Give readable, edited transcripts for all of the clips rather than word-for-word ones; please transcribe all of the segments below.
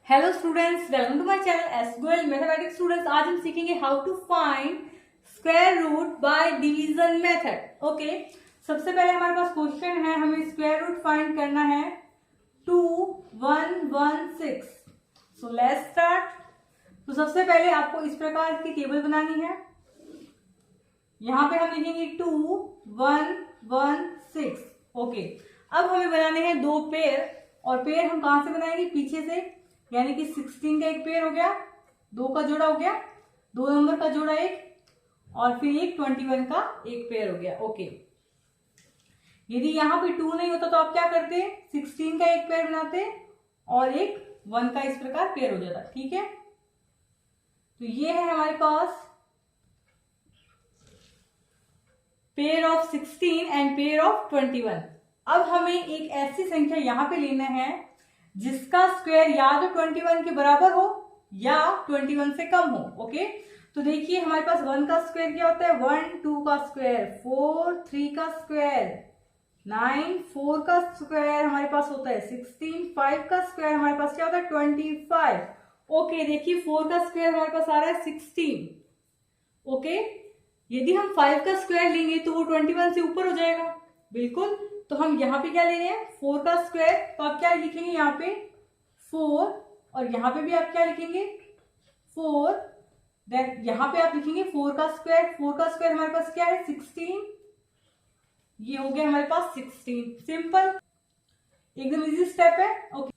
Hello students, welcome to my channel S Goyal mathematics. Students, आज हम सीखेंगे how to find square root by division method. Okay, सबसे पहले हमारे पास क्वेश्चन है, हमें स्क्वायर रूट फाइंड करना है 2116। So let's start. तो सबसे पहले आपको इस प्रकार की टेबल बनानी है। यहाँ पे हम लिखेंगे 2116। ओके, अब हमें बनाने हैं दो पेयर, और पेयर हम कहां से बनाएंगे? पीछे से, यानी कि 16 का एक पेयर हो गया, दो का जोड़ा हो गया, दो नंबर का जोड़ा एक, और फिर एक 21 का एक पेयर हो गया। ओके, यदि यहाँ पे 2 नहीं होता तो आप क्या करते? 16 का एक पेयर बनाते और एक 1 का इस प्रकार पेयर हो जाता। ठीक है, तो ये है हमारे पास pair of 16 and pair of 21। अब हमें एक ऐसी संख्या यहां पे लेना है जिसका स्क्वायर या तो 21 के बराबर हो या 21 से कम हो। ओके, तो देखिए हमारे पास 1 का स्क्वायर क्या होता है? 1, 2 का स्क्वायर 4, 3 का स्क्वायर 9, 4 का स्क्वायर हमारे पास होता है 16, 5 का स्क्वायर हमारे पास क्या होता है? 25। ओके, देखिए 4 का स्क्वायर हमारे पास आ रहा है 16। ओके, यदि हम 5 का स्क्वायर लेंगे तो वो 21 से ऊपर हो जाएगा। बिल्कुल, तो हम यहाँ पे क्या ले रहे हैं? 4 का स्क्वायर, तो आप क्या लिखेंगे यहाँ पे? 4, और यहाँ पे भी आप क्या लिखेंगे? 4। देन यहाँ पे आप लिखेंगे 4 का स्क्वायर। 4 का स्क्वायर हमारे पास क्या है? 16। ये हो गया हमारे पास 16। सिंपल, एकदम इजी स्टेप है। ओके,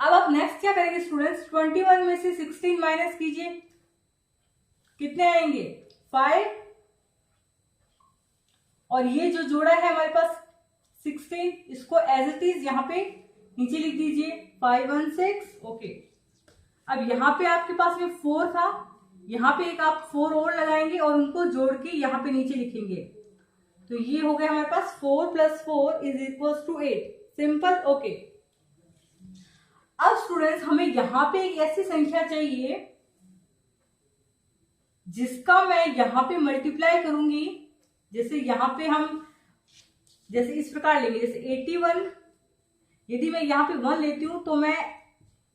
अब आप नेक्स्ट क्या करेंगे स्टूडेंट्स? 21 में से 16 माइनस कीजिए, कितने आएंगे? 5, और ये जो जोड़ा है हमारे पास 16, इसको एज इट इज यहाँ पे नीचे लिख दीजिए 516। ओके, अब यहाँ पे आपके पास में 4 था, यहाँ पे एक आप 4 और लगाएंगे और उनको जोड़ के यहाँ पे नीचे लिखेंगे, तो ये हो गया हमारे पास 4 + 4 = 8। सिंपल। ओके, अब स्टूडेंट्स हमें यहाँ पे एक ऐसी संख्या चाहिए जिसका मैं यहाँ पे मल्टीप्लाई करूंगी। जैसे यहाँ पे हम जैसे इस प्रकार लेंगे, जैसे 81, यदि मैं यहाँ पे 1 लेती हूँ तो मैं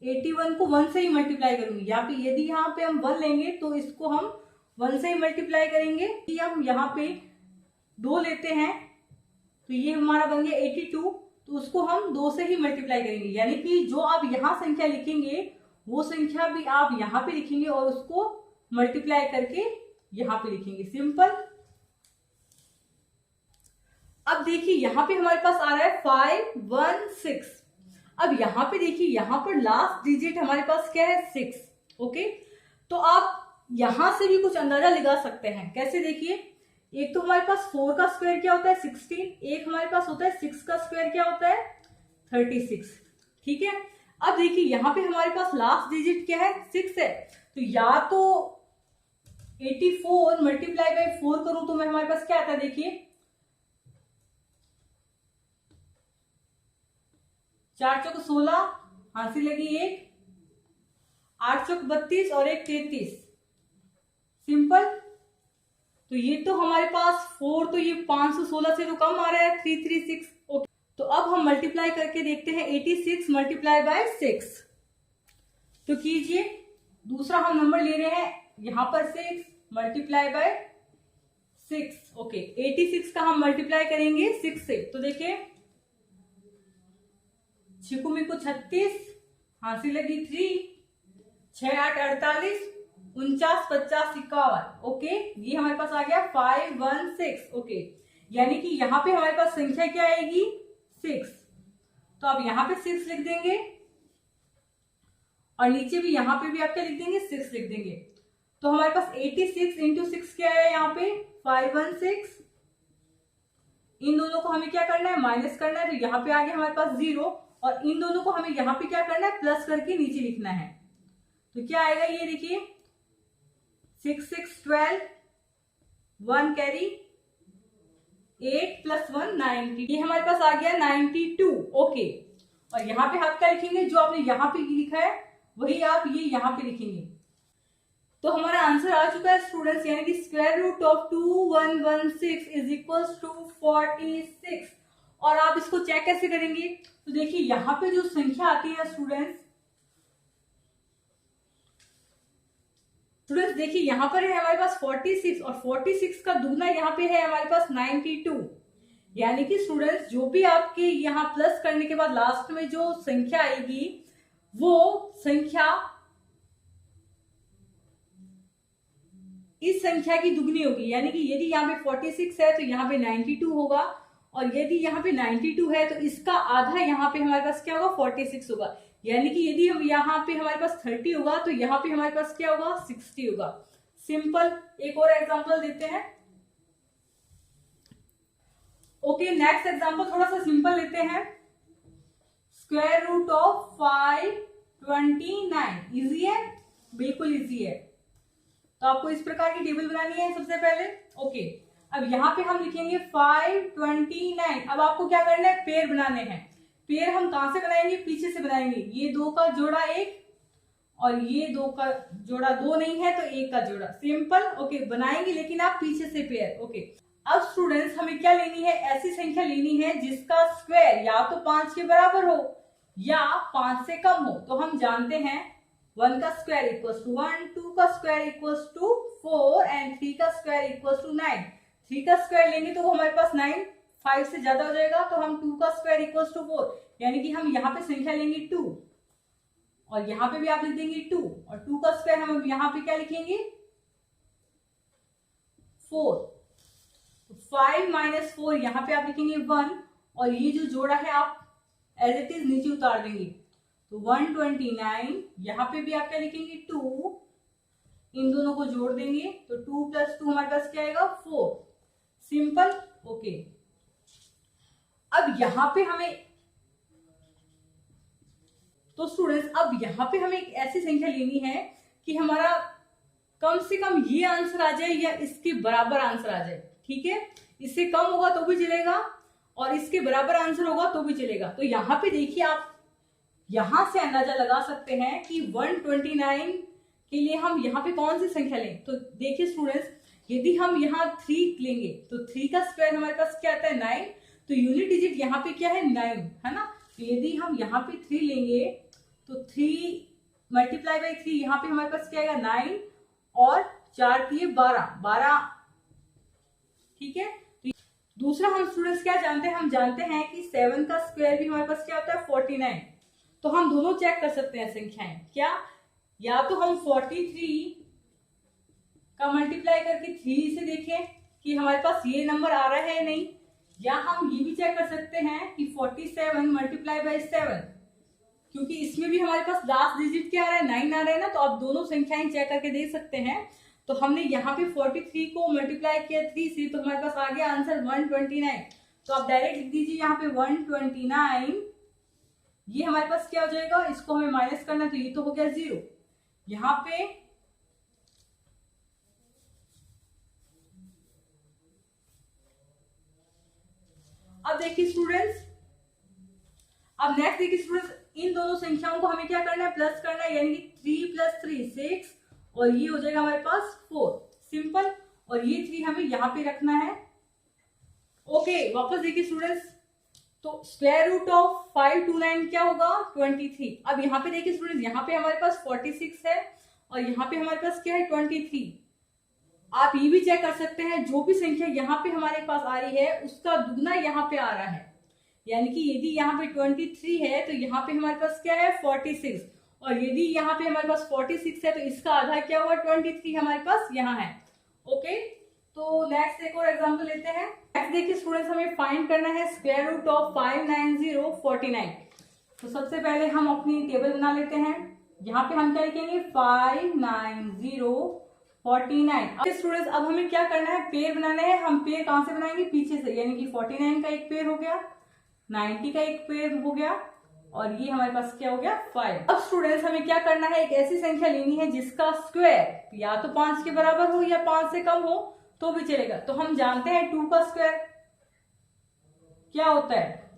81 को 1 से ही मल्टीप्लाई करूंगी। यहाँ पे यदि यहाँ पे हम 1 लेंगे तो इसको हम 1 से ही मल्टीप्लाई करेंगे। कि हम यहाँ पे 2 लेते हैं तो ये हमारा बन गया 82, तो उसको हम 2 से ही मल्टीप्लाई करेंगे। यानी कि जो आप यहाँ संख्या लिखेंगे वो संख्या भी आप यहाँ पे लिखेंगे और उसको मल्टीप्लाई करके यहाँ पे लिखेंगे। सिंपल। अब देखिए यहाँ पे हमारे पास आ रहा है 516। अब यहाँ पे देखिए, यहाँ पर लास्ट डिजिट हमारे पास क्या है? 6। ओके, तो आप यहां से भी कुछ अंदाजा लगा सकते हैं। कैसे? देखिए, एक तो हमारे पास 4 का स्क्वायर क्या होता है? 16। एक हमारे पास होता है 6 का स्क्वायर क्या होता है? 36। ठीक है, अब देखिए यहाँ पे हमारे पास लास्ट डिजिट क्या है? 6 है, तो या तो 84 मल्टीप्लाई बाय 4 करूं तो मैं हमारे पास क्या आता है? देखिए 4 चौक 16, हांसी लगी 1, 8 चौक 32 और 1 33। सिंपल। तो ये तो हमारे पास 4, तो ये 516 से तो कम आ रहा है, 336। ओके, तो अब हम मल्टीप्लाई करके देखते हैं 86 मल्टीप्लाई बाय 6। तो कीजिए, दूसरा हम नंबर ले रहे हैं यहां पर 6 मल्टीप्लाई बाय 6। ओके, 86 का हम मल्टीप्लाई करेंगे 6 से, तो देखिए 6 को 36, हांसी लगी 3, 6 8 48, 49 50 51। ओके, ये हमारे पास आ गया 516। ओके, यानी कि यहाँ पे हमारे पास संख्या क्या आएगी? 6। तो आप यहाँ पे 6 लिख देंगे और नीचे भी यहाँ पे भी आप क्या लिख देंगे? 6 लिख देंगे। तो हमारे पास 86 × 6 क्या है? यहाँ पे 516। इन दोनों को हमें क्या करना है? माइनस करना है, तो यहाँ पे आ गया हमारे पास 0, और इन दोनों को हमें यहाँ पे क्या करना है? प्लस करके नीचे लिखना है। तो क्या आएगा? ये देखिए 6 6 12, 1 कैरी, 8 + 1 90। ये हमारे पास आ गया 92। ओके, और यहाँ पे आप क्या लिखेंगे? जो आपने यहाँ पे लिखा है वही आप ये यहाँ पे लिखेंगे। तो हमारा आंसर आ चुका है स्टूडेंट्स, यानी कि स्क्वायर रूट ऑफ 2116 = 46। और आप इसको चेक कैसे करेंगे? तो देखिए यहाँ पे जो संख्या आती है स्टूडेंट्स स्टूडेंट्स देखिए यहाँ पर है हमारे पास 46 और 46 का दुगना यहाँ पे है हमारे पास 92। यानी कि स्टूडेंट्स जो भी आपके यहाँ प्लस करने के बाद लास्ट में जो संख्या आएगी वो संख्या इस संख्या की दुगनी होगी। यानी कि यदि यहाँ पे 46 है तो यहाँ पे 92 होगा, और यदि यहाँ पे 92 है तो इसका आधा यहाँ पे हमारे पास क्या होगा 46 होगा। यानी कि यदि हम यहाँ पे हमारे पास 30 होगा तो यहाँ पे हमारे पास क्या होगा 60 होगा। सिंपल। एक और एग्जांपल देते हैं। ओके, नेक्स्ट एग्जांपल थोड़ा सा सिंपल लेते हैं। Square root of 529। इजी है, बिल्कुल इजी है। तो आपको इस प्रकार की टेबल बनानी है सबसे पहले। ओके, अब यहाँ पे हम लिखेंगे 529। अब आपको क्या करना है, पेयर बनाने हैं। पेयर हम कहां से बनाएंगे, पीछे से बनाएंगे। ये दो का जोड़ा एक और ये दो का जोड़ा दो नहीं है तो एक का जोड़ा। सिंपल। ओके, बनाएंगे लेकिन आप पीछे से पेयर। ओके, अब स्टूडेंट्स हमें क्या लेनी है, ऐसी संख्या लेनी है जिसका स्क्वायर या तो 5 के बराबर हो या 5 से कम हो। तो हम जानते हैं 1 का स्क्वायर इक्वल्स टू 1, 2 का स्क्वायर इक्वल्स टू 4 एंड 3 का स्क्वायर इक्वल्स टू 9। 3 का स्क्वायर लेंगे तो वो हमारे पास 9, 5 से ज्यादा हो जाएगा तो हम 2 का स्क्वायर इक्वल्स टू 4। यानी कि हम यहाँ पे संख्या लेंगे 2 और यहाँ पे भी आप लिख देंगे 2, और 2 का स्क्वायर हम यहाँ पे क्या लिखेंगे 4। 5 माइनस 4 यहाँ पे आप लिखेंगे 1, और ये जो जोड़ा है आप एज इट इज नीचे उतार देंगे तो 129। यहाँ पे भी आप क्या लिखेंगे 2, इन दोनों को जोड़ देंगे तो 2 प्लस 2 हमारे पास क्या आएगा 4। सिंपल। ओके, अब यहाँ पे हमें तो स्टूडेंट्स अब यहाँ पे हमें एक ऐसी संख्या लेनी है कि हमारा कम से कम ये आंसर आ जाए या इसके बराबर आंसर आ जाए। ठीक है, इससे कम होगा तो भी चलेगा और इसके बराबर आंसर होगा तो भी चलेगा। तो यहाँ पे देखिए, आप यहां से अंदाजा लगा सकते हैं कि 129 के लिए हम यहाँ पे कौन सी संख्या लें। तो देखिए स्टूडेंट्स, यदि हम यहाँ 3 लेंगे तो 3 का स्क्वायर हमारे पास क्या आता है 9, तो यूनिट डिजिट यहाँ पे क्या है 9 है ना। तो यदि हम यहाँ पे 3 लेंगे तो 3 मल्टीप्लाई बाई 3 यहाँ पे हमारे पास क्या आएगा 9 और 4 दिए 12। ठीक है, तो दूसरा हम स्टूडेंट्स क्या जानते हैं, हम जानते हैं कि 7 का स्क्वायर भी हमारे पास क्या होता है 49। तो हम दोनों चेक कर सकते हैं संख्याएं क्या, या तो हम 43 का मल्टीप्लाई करके 3 से देखें कि हमारे पास ये नंबर आ रहा है नहीं, या हम ये भी चेक कर सकते हैं कि 47 मल्टीप्लाई बाई 7, क्योंकि इसमें भी हमारे पास लास्ट डिजिट क्या आ रहा है 9 आ रहा है ना। तो आप दोनों संख्याएं चेक करके देख सकते हैं। तो हमने यहाँ पे 43 को मल्टीप्लाई किया 3 से तो हमारे पास आ गया आंसर 129। तो आप डायरेक्ट लिख दीजिए यहाँ पे 129। ये हमारे पास क्या हो जाएगा, इसको हमें माइनस करना तो ये तो हो गया 0। यहाँ पे अब देखिए स्टूडेंट्स, अब नेक्स्ट देखिए स्टूडेंट्स, इन दोनों संख्याओं को हमें क्या करना है, प्लस करना है। यानी कि 3 प्लस 3 6 और ये हो जाएगा हमारे पास 4। सिंपल। और ये 3 हमें यहाँ पे रखना है। ओके, वापस देखिए स्टूडेंट्स, तो स्क्वायर रूट ऑफ 529 क्या होगा 23। अब यहाँ पे देखिए स्टूडेंट्स, यहाँ पे हमारे पास 46 है और यहाँ पे हमारे पास क्या है 23। आप ये भी चेक कर सकते हैं, जो भी संख्या यहाँ पे हमारे पास आ रही है उसका दुगना यहाँ पे आ रहा है। यानी कि यदि यहाँ पे 23 है तो यहाँ पे हमारे पास क्या है 46, और यदि यहाँ पे हमारे पास 46 है तो इसका आधा क्या हुआ 23 हमारे पास यहाँ है। ओके, तो नेक्स्ट एक और एग्जांपल लेते हैं। नेक्स्ट देखिए स्टूडेंट्स, हमें फाइंड करना है स्क्वायर रूट ऑफ 59049। तो सबसे पहले हम अपनी टेबल बना लेते हैं। यहाँ पे हम क्या लिखेंगे 59049। अब स्टूडेंट्स, अब हमें क्या करना है, पेयर बनाना है। हम पेयर कहां से बनाएंगे, पीछे से। यानी कि 49 का एक पेयर हो गया, 90 का एक पेयर हो गया, और ये हमारे पास क्या हो गया 5। अब स्टूडेंट्स, हमें क्या करना है, एक ऐसी संख्या लेनी है जिसका स्क्वायर या तो 5 के बराबर हो या 5 से कम हो तो भी चलेगा। तो हम जानते हैं 2 का स्क्वायर क्या होता है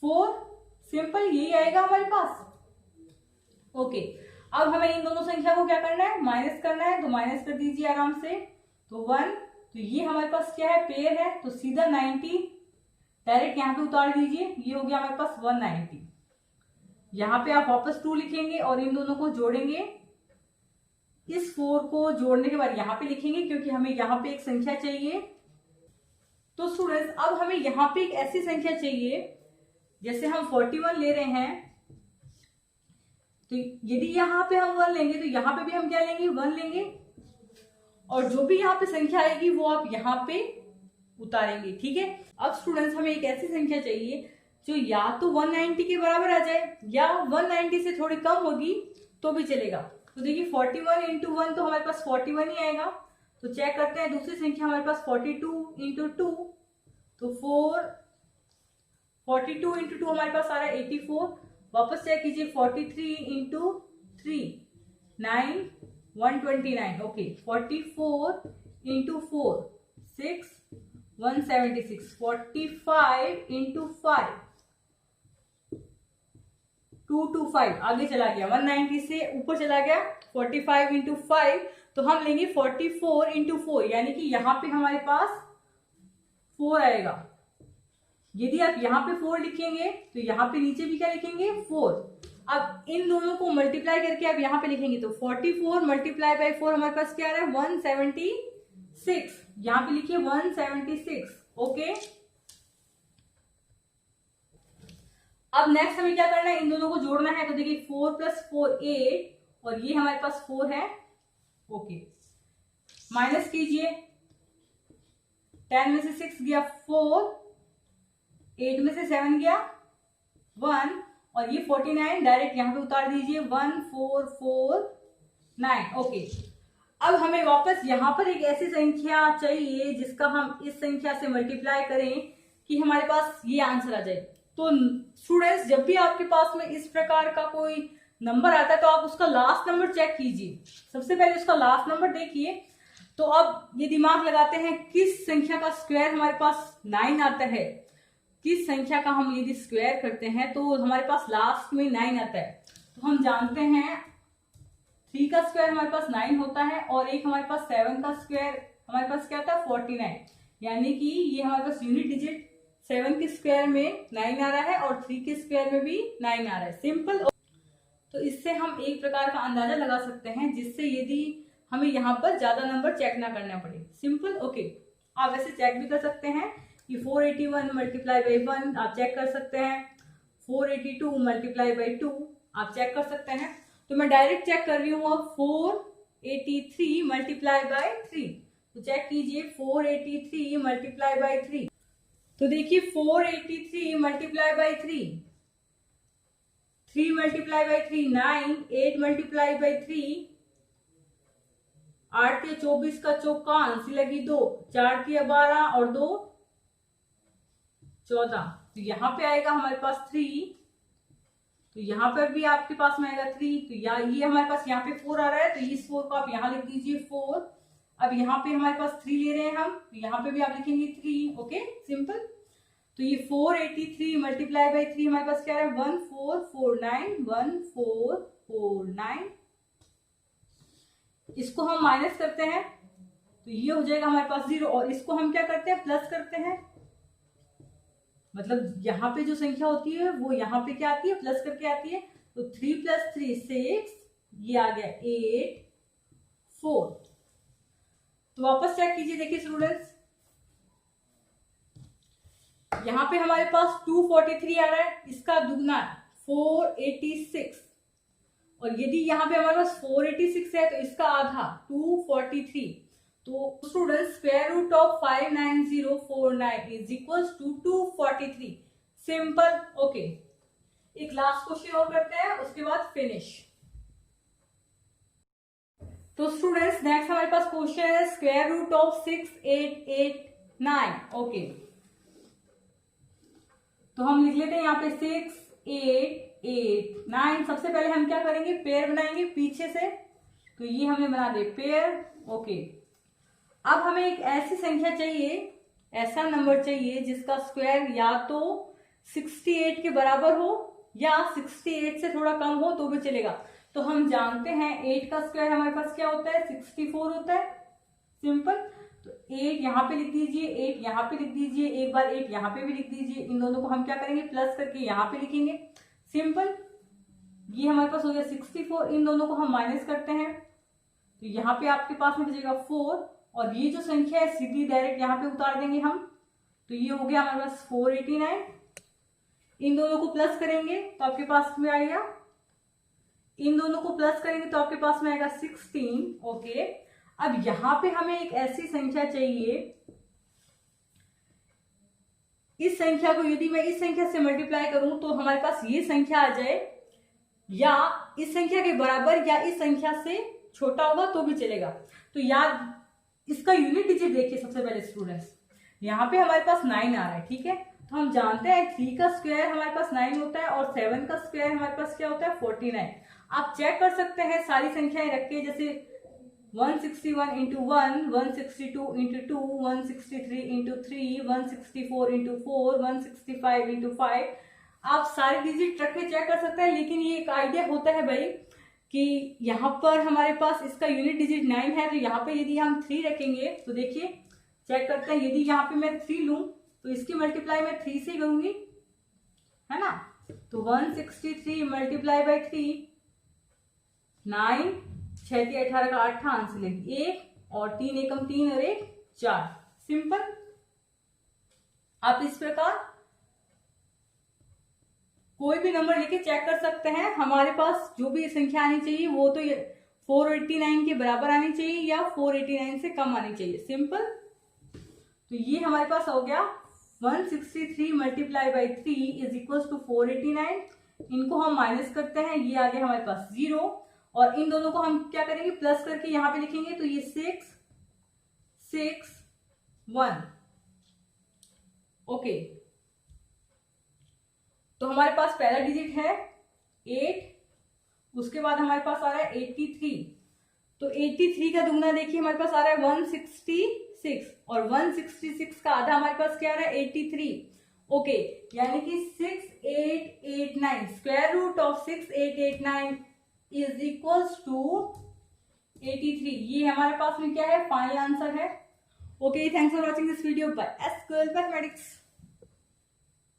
4। सिंपल, यही आएगा हमारे पास। ओके, अब हमें इन दोनों संख्या को क्या करना है, माइनस करना है। तो माइनस कर दीजिए आराम से। तो 1, तो ये हमारे पास क्या है पेयर है, तो सीधा 90 डायरेक्ट यहाँ पे उतार दीजिए। ये हो गया हमारे पास 190। यहाँ पे आप वापस 2 लिखेंगे और इन दोनों को जोड़ेंगे इस 4 को जोड़ने के बाद यहाँ पे लिखेंगे क्योंकि हमें यहाँ पे एक संख्या चाहिए। तो स्टूडेंट्स अब हमें यहाँ पे एक ऐसी संख्या चाहिए, जैसे हम 41 ले रहे हैं, तो यदि यहाँ पे हम 1 लेंगे तो यहाँ पे भी हम क्या लेंगे, 1 लेंगे, और जो भी यहाँ पे संख्या आएगी वो आप यहाँ पे उतारेंगे। ठीक है। अब स्टूडेंट्स हमें एक ऐसी संख्या चाहिए जो या तो 190 के बराबर आ जाए या 190 से थोड़ी कम होगी तो भी चलेगा। तो देखिए 41 इंटू 1 तो हमारे पास 41 ही आएगा। तो चेक करते हैं दूसरी संख्या हमारे पास 42 इंटू 2, तो 42 इंटू 2 हमारे पास आ रहा है 84। वापस चेक कीजिए 43 इंटू 3 9 129। Okay 44 into 4 6 176। 45 इंटू 5 225। आगे चला गया 190 से ऊपर चला गया 45 इंटू 5, तो हम लेंगे 44 इंटू 4, यानी कि यहाँ पे हमारे पास 4 आएगा। यदि आप यहाँ पे 4 लिखेंगे तो यहाँ पे नीचे भी क्या लिखेंगे 4। अब इन दोनों को मल्टीप्लाई करके आप यहाँ पे लिखेंगे तो 44 मल्टीप्लाई बाई 4 हमारे पास क्या आ रहा है 176। यहाँ पे लिखिए 176। ओके। अब नेक्स्ट हमें क्या करना है, इन दोनों को जोड़ना है। तो देखिए 4 प्लस 4 8 और ये हमारे पास 4 है। ओके माइनस कीजिए, 10 में से 6 गया 4, 8 में से 7 गया 1, और ये 49 डायरेक्ट यहाँ पे उतार दीजिए 1449। ओके अब हमें वापस यहाँ पर एक ऐसी संख्या चाहिए जिसका हम इस संख्या से मल्टीप्लाई करें कि हमारे पास ये आंसर आ जाए। तो स्टूडेंट्स जब भी आपके पास में इस प्रकार का कोई नंबर आता है तो आप उसका लास्ट नंबर चेक कीजिए। सबसे पहले उसका लास्ट नंबर देखिए। तो अब ये दिमाग लगाते हैं किस संख्या का स्क्वायर हमारे पास 9 आता है, किस संख्या का हम यदि स्क्वायर करते हैं तो हमारे पास लास्ट में 9 आता है। तो हम जानते हैं 3 का स्क्वायर हमारे पास 9 होता है, और एक हमारे पास 7 का स्क्वायर हमारे पास क्या होता है 49, यानी कि ये हमारे पास यूनिट डिजिट 7 के स्क्वायर में 9 आ रहा है और 3 के स्क्वायर में भी 9 आ रहा है। सिंपल। तो इससे हम एक प्रकार का अंदाजा लगा सकते हैं जिससे यदि हमें यहाँ पर ज्यादा नंबर चेक ना करना पड़े। सिंपल। ओके आप ऐसे चेक भी कर सकते हैं कि 481 मल्टीप्लाई बाई 1 आप चेक कर सकते हैं, 482 मल्टीप्लाई बाई 2 आप चेक कर सकते हैं। तो मैं डायरेक्ट चेक कर रही हूँ अब 483 मल्टीप्लाई बाई 3। तो चेक कीजिए 483 मल्टीप्लाई बाई 3। तो देखिए 483 multiply by 3, 3 multiply by 3 9, 8 multiply by 3 8 के 24 का चौका आंसी लगी 2, 4 के 12 और 2 14। तो यहाँ पे आएगा हमारे पास 3, तो यहाँ पर भी आपके पास में आएगा 3। तो ये हमारे पास यहाँ पे 4 आ रहा है, तो इस 4 को आप यहाँ लिख दीजिए 4। अब यहाँ पे हमारे पास 3 ले रहे हैं हम, तो यहाँ पे भी आप लिखेंगे 3। Okay simple. तो ये 483 मल्टीप्लाई बाई 3 हमारे पास क्या है 1449, 1449। इसको हम माइनस करते हैं तो ये हो जाएगा हमारे पास 0, और इसको हम क्या करते हैं प्लस करते हैं। मतलब यहाँ पे जो संख्या होती है वो यहाँ पे क्या आती है प्लस करके आती है। तो 3 + 3 6, ये आ गया 8 4। तो वापस चेक कीजिए। देखिए स्टूडेंट्स यहाँ पे हमारे पास 243 आ रहा है, इसका दुगना 486, और यदि यहाँ पे हमारे पास 486 है तो इसका आधा 243। तो student square root of 59049 is equals to 243। Simple. Okay एक लास्ट क्वेश्चन और करते हैं उसके बाद फिनिश। तो स्टूडेंट्स नेक्स्ट हमारे पास क्वेश्चन है स्क्वायर रूट ऑफ 6889। ओके तो हम लिख लेते हैं यहाँ पे 6889। सबसे पहले हम क्या करेंगे पेयर बनाएंगे पीछे से, तो ये हमें बना दे पेयर। ओके अब हमें एक ऐसी संख्या चाहिए, ऐसा नंबर चाहिए जिसका स्क्वायर या तो 68 के बराबर हो या 68 से थोड़ा कम हो तो भी चलेगा। तो हम जानते हैं 8 का स्क्वायर हमारे पास क्या होता है 64 होता है। सिंपल। तो 8 यहाँ पे लिख दीजिए, 8 यहाँ पे लिख दीजिए, एक बार 8 यहाँ पे भी लिख दीजिए। इन दोनों को हम क्या करेंगे प्लस करके यहाँ पे लिखेंगे। सिंपल। ये हमारे पास हो गया 64। इन दोनों को हम माइनस करते हैं तो यहाँ पे आपके पास में बचेगा 4 और ये जो संख्या है सीधी डायरेक्ट यहाँ पे उतार देंगे हम। तो ये हो गया हमारे पास 489। इन दोनों को प्लस करेंगे तो आपके पास में आएगा, इन दोनों को प्लस करेंगे तो आपके पास में आएगा 16। ओके, अब यहाँ पे हमें एक ऐसी संख्या चाहिए, इस संख्या को यदि मैं इस संख्या से मल्टीप्लाई करूं तो हमारे पास ये संख्या आ जाए, या इस संख्या के बराबर या इस संख्या से छोटा होगा तो भी चलेगा। तो याद इसका यूनिट डिजिट देखिए सबसे पहले स्टूडेंट्स, यहाँ पे हमारे पास 9 आ रहा है, ठीक है। तो हम जानते हैं 3 का स्क्वायर हमारे पास 9 होता है और 7 का स्क्वायर हमारे पास क्या होता है 49। आप चेक कर सकते हैं सारी संख्याएं रख के, जैसे 161 into 1, 162 into 2, 163 into 3, 164 into 4, 165 into 5। आप सारे डिजिट रख के चेक कर सकते हैं, लेकिन ये एक आइडिया होता है भाई कि यहाँ पर हमारे पास इसका यूनिट डिजिट 9 है, तो यहाँ पे यदि हम 3 रखेंगे तो देखिए चेक करते हैं, यदि यहाँ पे मैं 3 लूं तो इसकी मल्टीप्लाई मैं 3 से करूंगी, है ना। तो 163 मल्टीप्लाई बाई 3, 9, 6 3 18 का 8 आंसर लेंगे 1 और 3 एकम 3 और 1 4। सिंपल। आप इस प्रकार कोई भी नंबर लेके चेक कर सकते हैं। हमारे पास जो भी संख्या आनी चाहिए वो तो 489 के बराबर आनी चाहिए या 489 से कम आनी चाहिए। सिंपल। तो ये हमारे पास हो गया 163 multiply by 3 is equal to 489। इनको हम माइनस करते हैं, ये आ गया हमारे पास 0 और इन दोनों को हम क्या करेंगे प्लस करके यहाँ पे लिखेंगे, तो ये 6 6 1। ओके, तो हमारे पास पहला डिजिट है 8, उसके बाद हमारे पास आ रहा है 83। तो 83 का दुगना देखिए हमारे पास आ रहा है 166 और 166 का आधा हमारे पास क्या आ रहा है 83। ओके, यानी कि 6889 square root of 6889 is equals to 83। ये हमारे पास में क्या है फाइनल आंसर है। Okay, thanks for watching this video by S girl mathematics.